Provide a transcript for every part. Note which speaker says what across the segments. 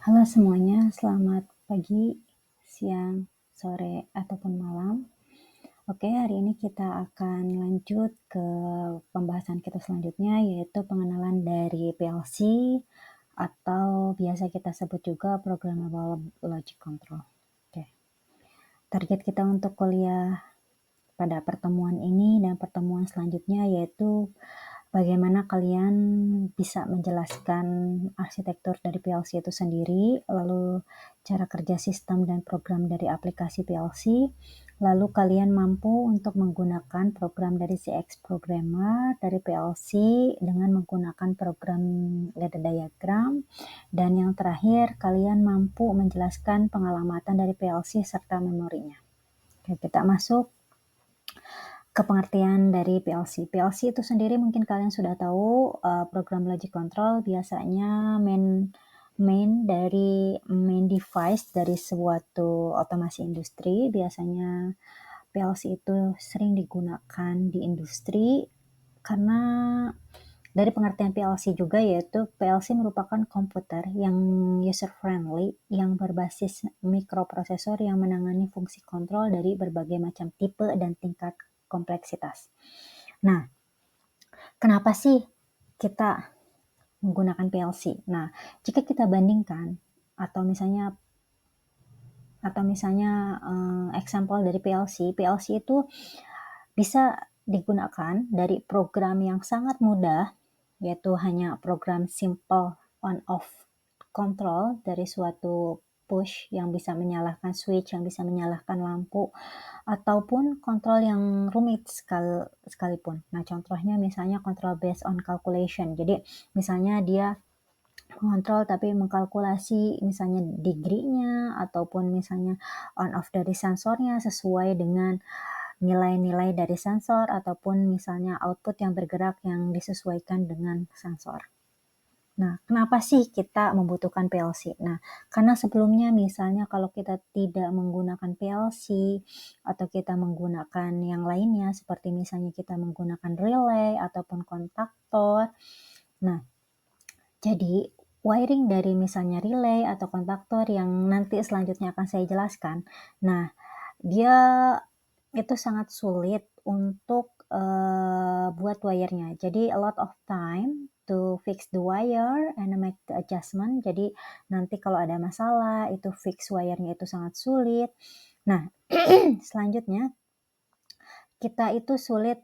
Speaker 1: Halo semuanya, selamat pagi, siang, sore, ataupun malam. Oke, hari ini kita akan lanjut ke pembahasan kita selanjutnya, yaitu pengenalan dari PLC atau biasa kita sebut juga Programmable Logic Control. Oke, target kita untuk kuliah pada pertemuan ini dan pertemuan selanjutnya yaitu bagaimana kalian bisa menjelaskan arsitektur dari PLC itu sendiri, lalu cara kerja sistem dan program dari aplikasi PLC, lalu kalian mampu untuk menggunakan program dari CX Programmer dari PLC dengan menggunakan program ladder diagram, dan yang terakhir kalian mampu menjelaskan pengalamatan dari PLC serta memorinya. Oke, kita masuk ke pengertian dari PLC. PLC itu sendiri mungkin kalian sudah tahu, program logic control biasanya main device dari suatu otomasi industri. Biasanya PLC itu sering digunakan di industri karena dari pengertian PLC juga, yaitu PLC merupakan komputer yang user friendly, yang berbasis mikroprosesor yang menangani fungsi kontrol dari berbagai macam tipe dan tingkat kompleksitas. Nah, kenapa sih kita menggunakan PLC? Nah, jika kita bandingkan atau misalnya example dari PLC itu bisa digunakan dari program yang sangat mudah, yaitu hanya program simple on-off control dari suatu push yang bisa menyalakan switch, yang bisa menyalakan lampu, ataupun kontrol yang rumit sekalipun. Nah, contohnya misalnya control based on calculation. Jadi, misalnya dia mengontrol tapi mengkalkulasi misalnya degree-nya ataupun misalnya on-off dari sensornya sesuai dengan nilai-nilai dari sensor ataupun misalnya output yang bergerak yang disesuaikan dengan sensor. Nah, kenapa sih kita membutuhkan PLC? Nah, karena sebelumnya misalnya kalau kita tidak menggunakan PLC atau kita menggunakan yang lainnya seperti misalnya kita menggunakan relay ataupun kontaktor. Nah, jadi wiring dari misalnya relay atau kontaktor yang nanti selanjutnya akan saya jelaskan. Nah, dia itu sangat sulit untuk buat wire-nya. Jadi a lot of time to fix the wire and make the adjustment. Jadi nanti kalau ada masalah itu fix wire-nya itu sangat sulit. Nah, selanjutnya kita itu sulit,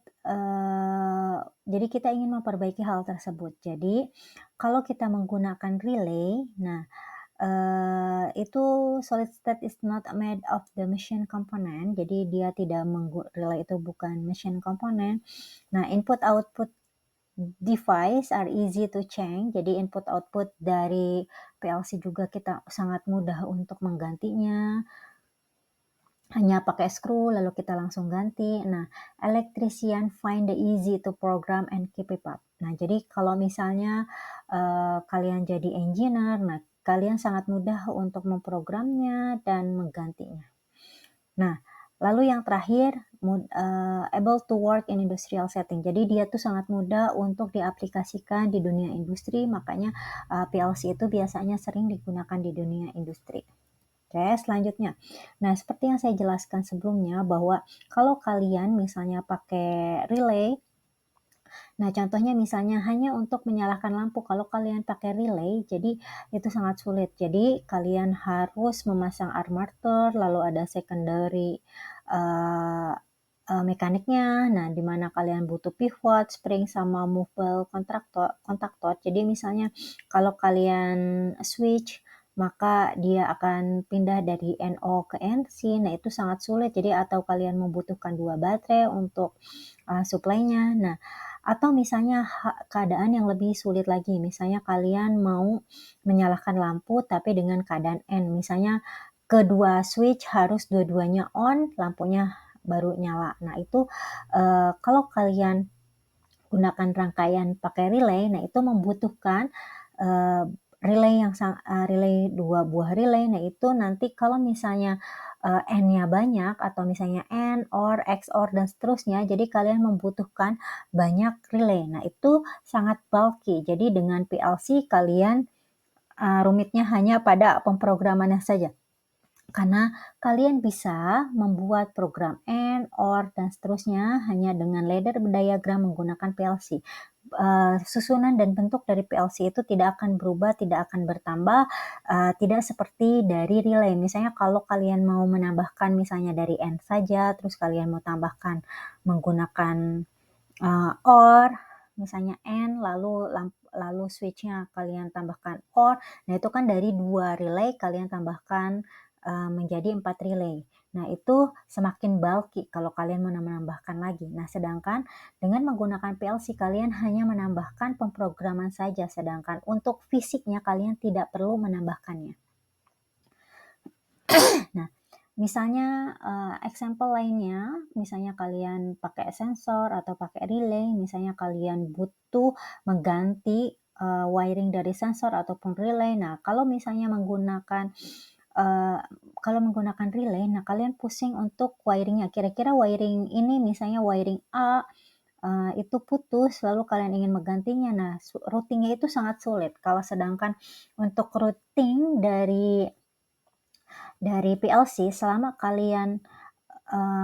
Speaker 1: jadi kita ingin memperbaiki hal tersebut. Jadi kalau kita menggunakan relay, nah itu solid state is not made of the machine component, jadi dia tidak relay itu bukan machine component. Nah, input output device are easy to change, jadi input output dari PLC juga kita sangat mudah untuk menggantinya. Hanya pakai screw lalu kita langsung ganti. Nah, electrician find the easy to program and keep it up. Nah, jadi kalau misalnya kalian jadi engineer, nah kalian sangat mudah untuk memprogramnya dan menggantinya. Nah, lalu yang terakhir, able to work in industrial setting. Jadi dia tuh sangat mudah untuk diaplikasikan di dunia industri, makanya PLC itu biasanya sering digunakan di dunia industri. Oke, selanjutnya. Nah, seperti yang saya jelaskan sebelumnya bahwa kalau kalian misalnya pakai relay, nah contohnya misalnya hanya untuk menyalakan lampu, kalau kalian pakai relay, jadi itu sangat sulit. Jadi kalian harus memasang armatur, lalu ada secondary mekaniknya, nah di mana kalian butuh pivot, spring, sama movable kontaktor. Jadi misalnya kalau kalian switch, maka dia akan pindah dari NO ke NC. Nah, itu sangat sulit. Jadi atau kalian membutuhkan 2 baterai untuk supply-nya. Nah, atau misalnya keadaan yang lebih sulit lagi. Misalnya kalian mau menyalakan lampu tapi dengan keadaan N. Misalnya kedua switch harus dua-duanya on, lampunya baru nyala. Nah, itu kalau kalian gunakan rangkaian pakai relay, nah itu membutuhkan relay 2 buah relay. Nah, itu nanti kalau misalnya N-nya banyak atau misalnya N, OR, XOR, dan seterusnya, jadi kalian membutuhkan banyak relay. Nah, itu sangat bulky. Jadi dengan PLC kalian rumitnya hanya pada pemrogramannya saja. Karena kalian bisa membuat program AND, OR, dan seterusnya hanya dengan ladder diagram menggunakan PLC. Susunan dan bentuk dari PLC itu tidak akan berubah, tidak akan bertambah, tidak seperti dari relay. Misalnya kalau kalian mau menambahkan misalnya dari AND saja, terus kalian mau tambahkan menggunakan OR, misalnya AND, lalu switch-nya kalian tambahkan OR, nah itu kan dari 2 relay kalian tambahkan menjadi 4 relay. Nah itu semakin bulky kalau kalian mau menambahkan lagi. Nah sedangkan dengan menggunakan PLC kalian hanya menambahkan pemrograman saja, sedangkan untuk fisiknya kalian tidak perlu menambahkannya. Nah, misalnya example lainnya, misalnya kalian pakai sensor atau pakai relay, misalnya kalian butuh mengganti wiring dari sensor ataupun relay. Nah, kalau misalnya menggunakan relay, nah kalian pusing untuk wiringnya. Kira-kira wiring ini, misalnya wiring A itu putus, lalu kalian ingin menggantinya. Nah, routingnya itu sangat sulit. Kalau sedangkan untuk routing dari PLC, selama kalian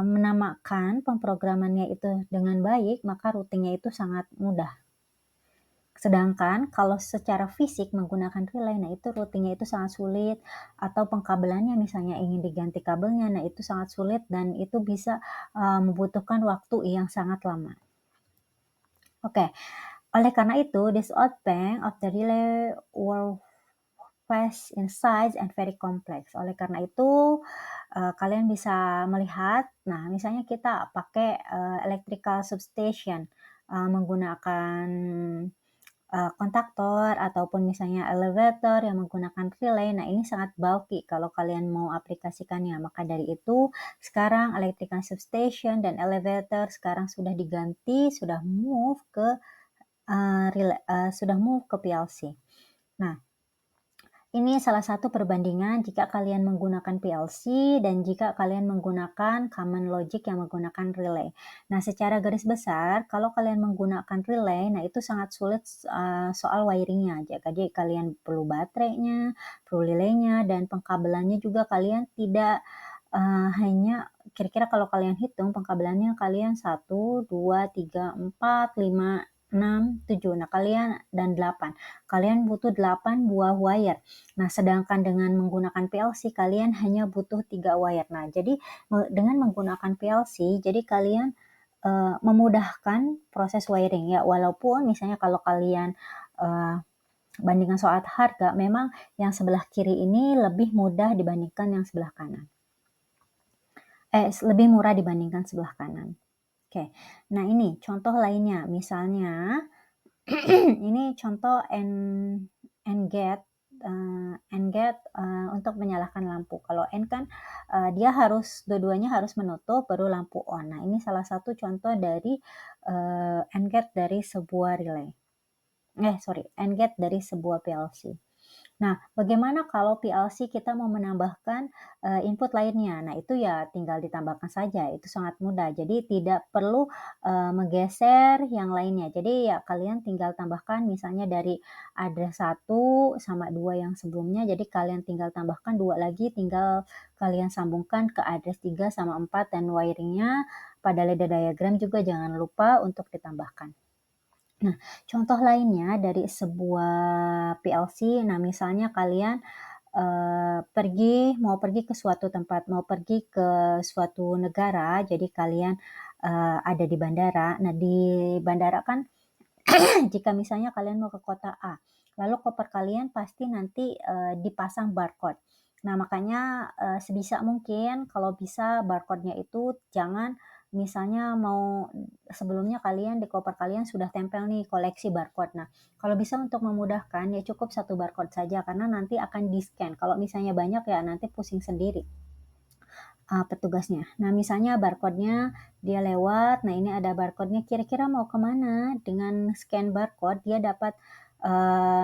Speaker 1: menamakan pemrogramannya itu dengan baik, maka routingnya itu sangat mudah. Sedangkan kalau secara fisik menggunakan relay, nah itu routingnya itu sangat sulit, atau pengkabelannya misalnya ingin diganti kabelnya, nah itu sangat sulit dan itu bisa membutuhkan waktu yang sangat lama. Oke, oleh karena itu, this odd bank of the relay were vast in size and very complex. Oleh karena itu, kalian bisa melihat, nah misalnya kita pakai electrical substation menggunakan kontaktor ataupun misalnya elevator yang menggunakan relay. Nah, ini sangat bulky kalau kalian mau aplikasikannya. Maka dari itu, sekarang electrical substation dan elevator sekarang sudah diganti, sudah move ke PLC. Nah, ini salah satu perbandingan jika kalian menggunakan PLC dan jika kalian menggunakan common logic yang menggunakan relay. Nah, secara garis besar, kalau kalian menggunakan relay, nah itu sangat sulit soal wiringnya. Jadi kalian perlu baterainya, perlu relaynya, dan pengkabelannya juga kalian tidak hanya kira-kira kalau kalian hitung pengkabelannya kalian 1, 2, 3, 4, 5, 6, 7. Nah, kalian dan 8. Kalian butuh 8 buah wire. Nah, sedangkan dengan menggunakan PLC kalian hanya butuh 3 wire. Nah, jadi dengan menggunakan PLC, jadi kalian memudahkan proses wiring ya. Walaupun misalnya kalau kalian bandingkan soal harga, memang yang sebelah kiri ini lebih mudah dibandingkan yang sebelah kanan. Lebih murah dibandingkan sebelah kanan. Oke, nah ini contoh lainnya. Misalnya, ini contoh AND gate untuk menyalakan lampu. Kalau AND kan dia dua-duanya harus menutup baru lampu on. Nah, ini salah satu contoh dari AND gate dari sebuah relay. AND gate dari sebuah PLC. Nah, bagaimana kalau PLC kita mau menambahkan input lainnya? Nah, itu ya tinggal ditambahkan saja, itu sangat mudah. Jadi tidak perlu menggeser yang lainnya. Jadi ya kalian tinggal tambahkan misalnya dari address 1 sama 2 yang sebelumnya, jadi kalian tinggal tambahkan 2 lagi, tinggal kalian sambungkan ke address 3 sama 4 dan wiringnya pada ladder diagram juga jangan lupa untuk ditambahkan. Nah, contoh lainnya dari sebuah PLC, nah misalnya kalian mau pergi ke suatu tempat, mau pergi ke suatu negara, jadi kalian ada di bandara. Nah, di bandara kan jika misalnya kalian mau ke kota A, lalu koper kalian pasti nanti dipasang barcode. Nah, makanya sebisa mungkin kalau bisa barcode-nya itu jangan misalnya sebelumnya kalian di koper kalian sudah tempel nih koleksi barcode. Nah, kalau bisa untuk memudahkan ya cukup satu barcode saja karena nanti akan di-scan. Kalau misalnya banyak ya nanti pusing sendiri petugasnya. Nah, misalnya barcode-nya dia lewat, nah ini ada barcode-nya, kira-kira mau kemana? Dengan scan barcode, dia dapat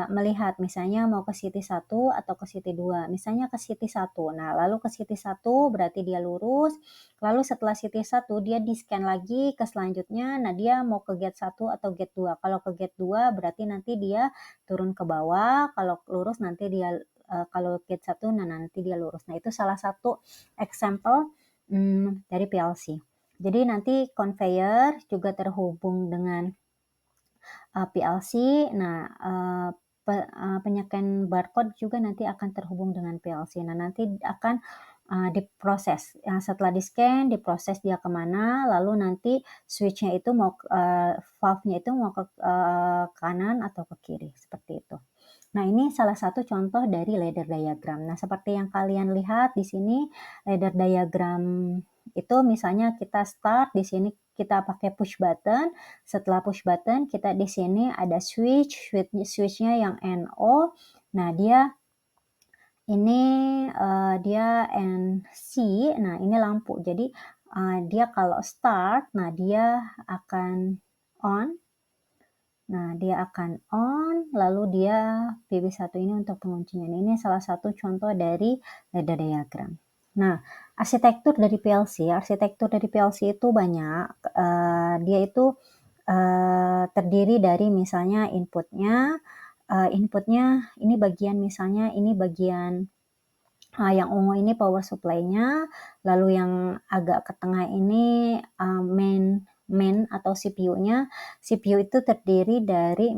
Speaker 1: melihat misalnya mau ke city 1 atau ke city 2, misalnya ke city 1. Nah, lalu ke city 1 berarti dia lurus, lalu setelah city 1 dia di-scan lagi ke selanjutnya, nah dia mau ke gate 1 atau gate 2. Kalau ke gate 2 berarti nanti dia turun ke bawah, kalau lurus nanti dia kalau gate 1 nah nanti dia lurus. Nah, itu salah satu example dari PLC. Jadi nanti conveyor juga terhubung dengan PLC. Nah, penyekian barcode juga nanti akan terhubung dengan PLC. Nah, nanti akan diproses. Setelah di-scan, diproses dia kemana, lalu nanti switch-nya itu mau valve-nya itu mau ke kanan atau ke kiri, seperti itu. Nah, ini salah satu contoh dari ladder diagram. Nah, seperti yang kalian lihat di sini, ladder diagram itu misalnya kita start, di sini kita pakai push button. Setelah push button, kita di sini ada switch-nya yang NO. Nah, dia ini dia NC. Nah, ini lampu. Jadi dia kalau start, nah dia akan on. Nah, dia akan on, lalu dia PB1 ini untuk penguncinya. Ini salah satu contoh dari ladder diagram. Nah, arsitektur dari PLC itu banyak. Dia itu terdiri dari misalnya inputnya ini bagian yang ungu ini power supply-nya, lalu yang agak ke tengah ini main atau CPU-nya. CPU itu terdiri dari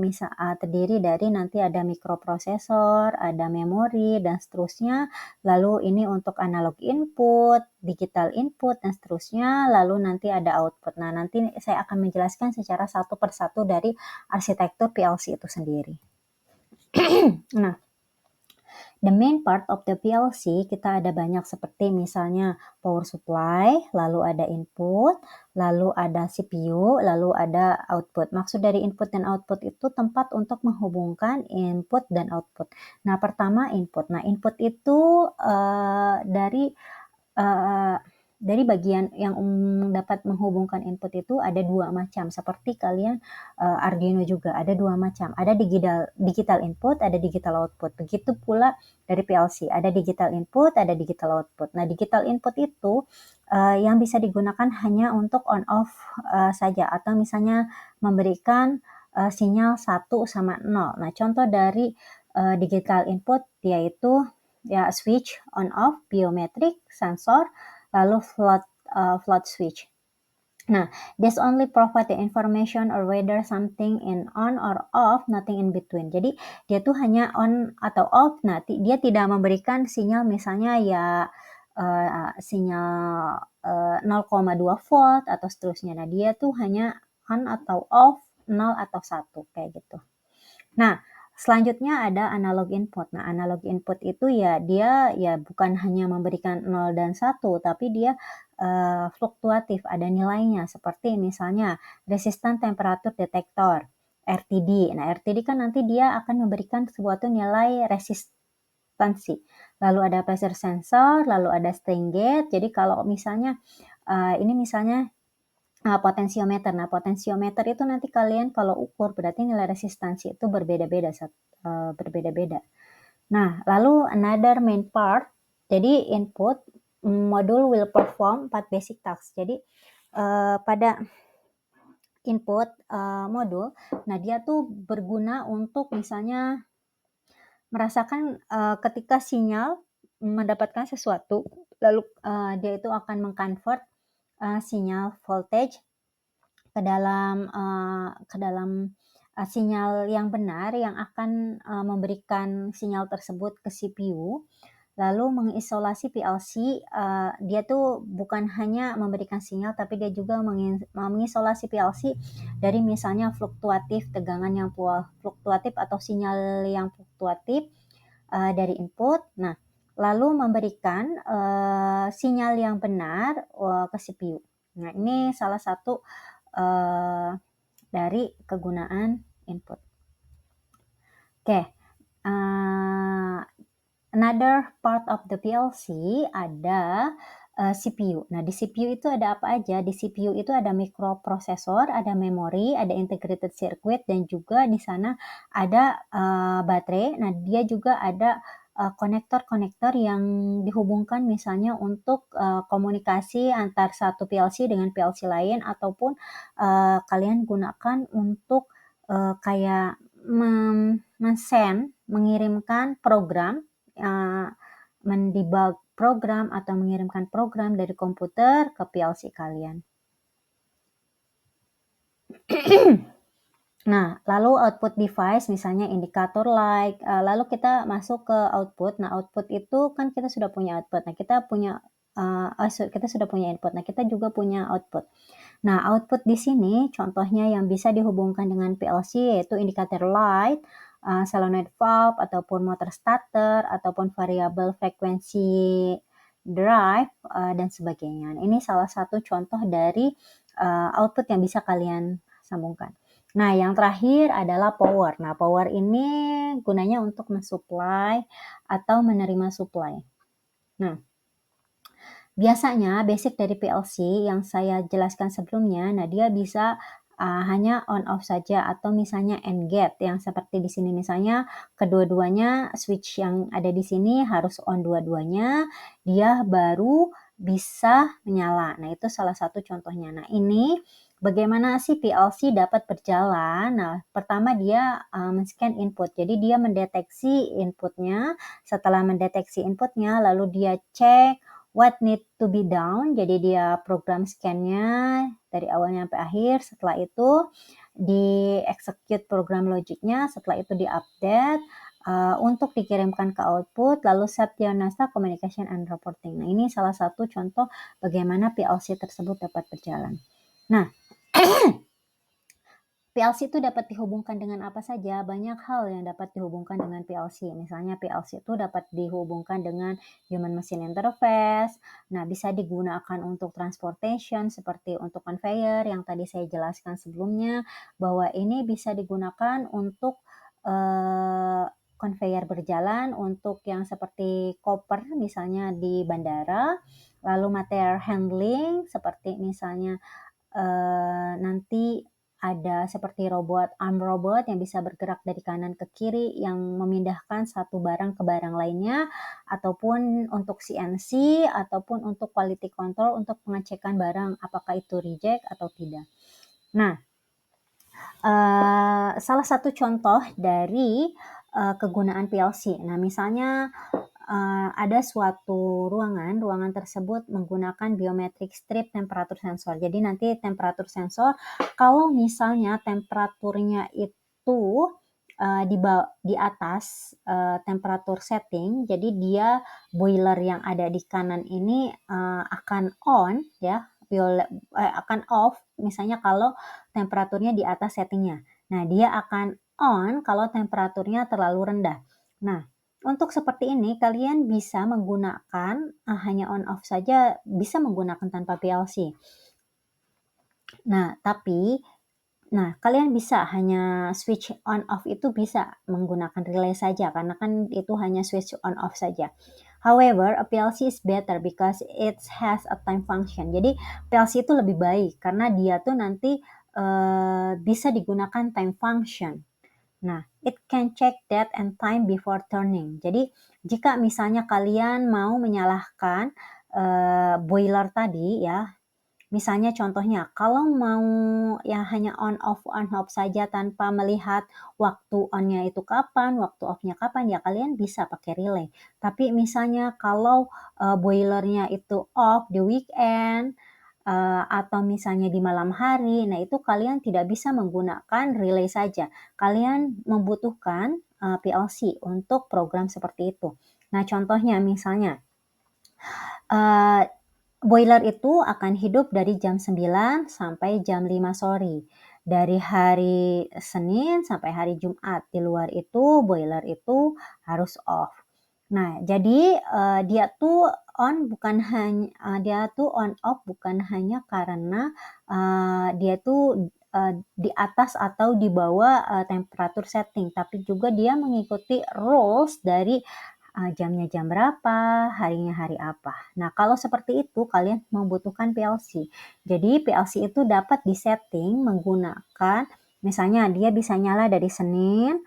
Speaker 1: nanti ada mikroprosesor, ada memori, dan seterusnya. Lalu ini untuk analog input, digital input, dan seterusnya. Lalu nanti ada output. Nah, nanti saya akan menjelaskan secara satu persatu dari arsitektur PLC itu sendiri. Nah, the main part of the PLC kita ada banyak seperti misalnya power supply, lalu ada input, lalu ada CPU, lalu ada output. Maksud dari input dan output itu tempat untuk menghubungkan input dan output. Nah, pertama input. Nah, input itu dari bagian yang dapat menghubungkan input itu ada dua macam. Seperti kalian Arduino juga ada dua macam. Ada digital input, ada digital output. Begitu pula dari PLC, ada digital input, ada digital output. Nah, digital input itu yang bisa digunakan hanya untuk on off saja, atau misalnya memberikan sinyal 1 sama 0. Nah, contoh dari digital input yaitu ya switch on off, biometrik, sensor, lalu float switch. Nah, this only provide the information or whether something in on or off, nothing in between. Jadi dia tuh hanya on atau off. Nah, dia tidak memberikan sinyal misalnya ya sinyal 0,2 volt atau seterusnya. Nah, dia tuh hanya on atau off, 0 atau 1 kayak gitu. Nah, selanjutnya ada analog input. Nah, analog input itu ya dia ya bukan hanya memberikan 0 dan 1, tapi dia fluktuatif, ada nilainya. Seperti misalnya resistan temperatur detektor, RTD. Nah, RTD kan nanti dia akan memberikan suatu nilai resistansi. Lalu ada pressure sensor, lalu ada strain gauge. Jadi kalau misalnya ini misalnya potensiometer. Nah, potensiometer itu nanti kalian kalau ukur berarti nilai resistansi itu berbeda-beda. Nah, lalu another main part, jadi input module will perform 4 basic tasks. Jadi pada input modul, nah dia tuh berguna untuk misalnya merasakan ketika sinyal mendapatkan sesuatu, lalu dia itu akan mengconvert sinyal voltage ke dalam sinyal yang benar yang akan memberikan sinyal tersebut ke CPU, lalu mengisolasi PLC. Dia tuh bukan hanya memberikan sinyal, tapi dia juga mengisolasi PLC dari misalnya fluktuatif, tegangan yang fluktuatif atau sinyal yang fluktuatif dari input. Nah, lalu memberikan sinyal yang benar ke CPU. Nah, ini salah satu dari kegunaan input. Oke, another part of the PLC ada CPU. Nah, di CPU itu ada apa aja? Di CPU itu ada microprosesor, ada memori, ada integrated circuit, dan juga di sana ada baterai. Nah, dia juga ada konektor-konektor yang dihubungkan misalnya untuk komunikasi antar satu PLC dengan PLC lain, ataupun kalian gunakan untuk kayak mengirimkan program, mendebug program atau mengirimkan program dari komputer ke PLC kalian. Nah, lalu output device misalnya indikator light, lalu kita masuk ke output. Nah, output itu kan kita sudah punya output. Nah, kita sudah punya input. Nah, kita juga punya output. Nah, output di sini contohnya yang bisa dihubungkan dengan PLC yaitu indikator light, solenoid valve, ataupun motor starter, ataupun variable frequency drive, dan sebagainya. Ini salah satu contoh dari output yang bisa kalian sambungkan. Nah, yang terakhir adalah power. Nah, power ini gunanya untuk mensupply atau menerima supply. Nah, biasanya basic dari PLC yang saya jelaskan sebelumnya, nah dia bisa hanya on off saja, atau misalnya AND gate yang seperti di sini, misalnya kedua-duanya switch yang ada di sini harus on dua-duanya, dia baru bisa menyala. Nah, itu salah satu contohnya. Nah, ini bagaimana sih PLC dapat berjalan? Nah, pertama dia men-scan input. Jadi dia mendeteksi inputnya. Setelah mendeteksi inputnya, lalu dia cek what need to be done. Jadi dia program scan-nya dari awalnya sampai akhir. Setelah itu di execute program logiknya. Setelah itu di update untuk dikirimkan ke output. Lalu set Diagnostic Communication and Reporting. Nah, ini salah satu contoh bagaimana PLC tersebut dapat berjalan. Nah, PLC itu dapat dihubungkan dengan apa saja? Banyak hal yang dapat dihubungkan dengan PLC. Misalnya PLC itu dapat dihubungkan dengan human machine interface. Nah, bisa digunakan untuk transportation seperti untuk conveyor yang tadi saya jelaskan sebelumnya, bahwa ini bisa digunakan untuk conveyor berjalan, untuk yang seperti koper misalnya di bandara, lalu material handling seperti misalnya nanti ada seperti arm robot yang bisa bergerak dari kanan ke kiri yang memindahkan satu barang ke barang lainnya, ataupun untuk CNC, ataupun untuk quality control untuk pengecekan barang apakah itu reject atau tidak. Nah, salah satu contoh dari kegunaan PLC. Nah, misalnya ada suatu ruangan tersebut menggunakan biometric strip temperature sensor. Jadi nanti temperatur sensor, kalau misalnya temperaturnya itu di atas temperatur setting, jadi dia boiler yang ada di kanan ini akan on ya, akan off misalnya kalau temperaturnya di atas settingnya. Nah, dia akan on kalau temperaturnya terlalu rendah. Nah, untuk seperti ini kalian bisa menggunakan hanya on off saja, bisa menggunakan tanpa PLC. Nah, kalian bisa hanya switch on off itu bisa menggunakan relay saja, karena kan itu hanya switch on off saja. However, a PLC is better because it has a time function. Jadi PLC itu lebih baik karena dia tuh nanti bisa digunakan time function. Nah, it can check date and time before turning. Jadi, jika misalnya kalian mau menyalahkan boiler tadi ya, misalnya contohnya, kalau mau ya hanya on off saja tanpa melihat waktu on-nya itu kapan, waktu off-nya kapan, ya kalian bisa pakai relay. Tapi misalnya kalau boilernya itu off di weekend, atau misalnya di malam hari, nah itu kalian tidak bisa menggunakan relay saja. Kalian membutuhkan PLC untuk program seperti itu. Nah, contohnya misalnya boiler itu akan hidup dari jam 9 sampai jam 5 sore. Dari hari Senin sampai hari Jumat. Di luar itu boiler itu harus off. Nah, jadi dia tuh on off bukan hanya karena dia tuh di atas atau di bawah temperatur setting, tapi juga dia mengikuti rules dari jamnya jam berapa, harinya hari apa. Nah, kalau seperti itu kalian membutuhkan PLC. Jadi PLC itu dapat disetting menggunakan, misalnya dia bisa nyala dari Senin,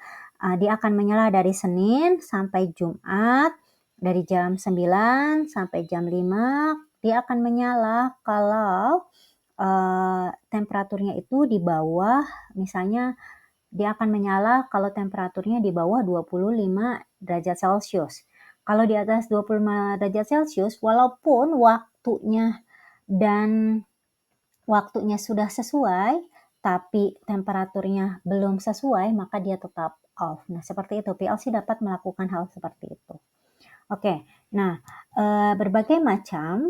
Speaker 1: dia akan menyala dari Senin sampai Jumat, dari jam 9 sampai jam 5, dia akan menyala kalau temperaturnya itu di bawah, misalnya dia akan menyala kalau temperaturnya di bawah 25 derajat Celcius. Kalau di atas 25 derajat Celcius, walaupun dan waktunya sudah sesuai, tapi temperaturnya belum sesuai, maka dia tetap off. Nah, seperti itu. PLC dapat melakukan hal seperti itu. Oke, nah berbagai macam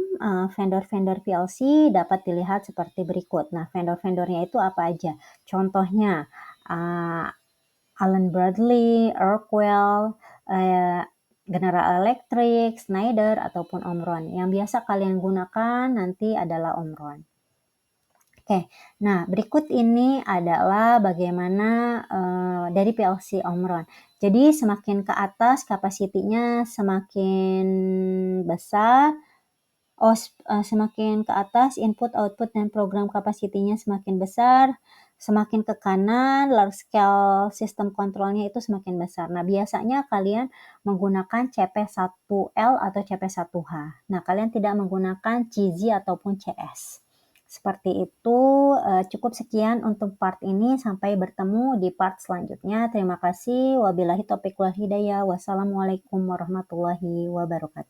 Speaker 1: vendor-vendor PLC dapat dilihat seperti berikut. Nah, vendor-vendornya itu apa aja? Contohnya Allen Bradley, Rockwell, General Electric, Schneider, ataupun Omron. Yang biasa kalian gunakan nanti adalah Omron. Oke, nah berikut ini adalah bagaimana dari PLC Omron. Jadi semakin ke atas kapasitinya semakin besar, semakin ke atas input, output, dan program kapasitinya semakin besar, semakin ke kanan large scale sistem kontrolnya itu semakin besar. Nah, biasanya kalian menggunakan CP1L atau CP1H. Nah, kalian tidak menggunakan CZ ataupun CS. Seperti itu, cukup sekian untuk part ini. Sampai bertemu di part selanjutnya. Terima kasih. Wabillahi taufiq wal hidayah. Wassalamualaikum warahmatullahi wabarakatuh.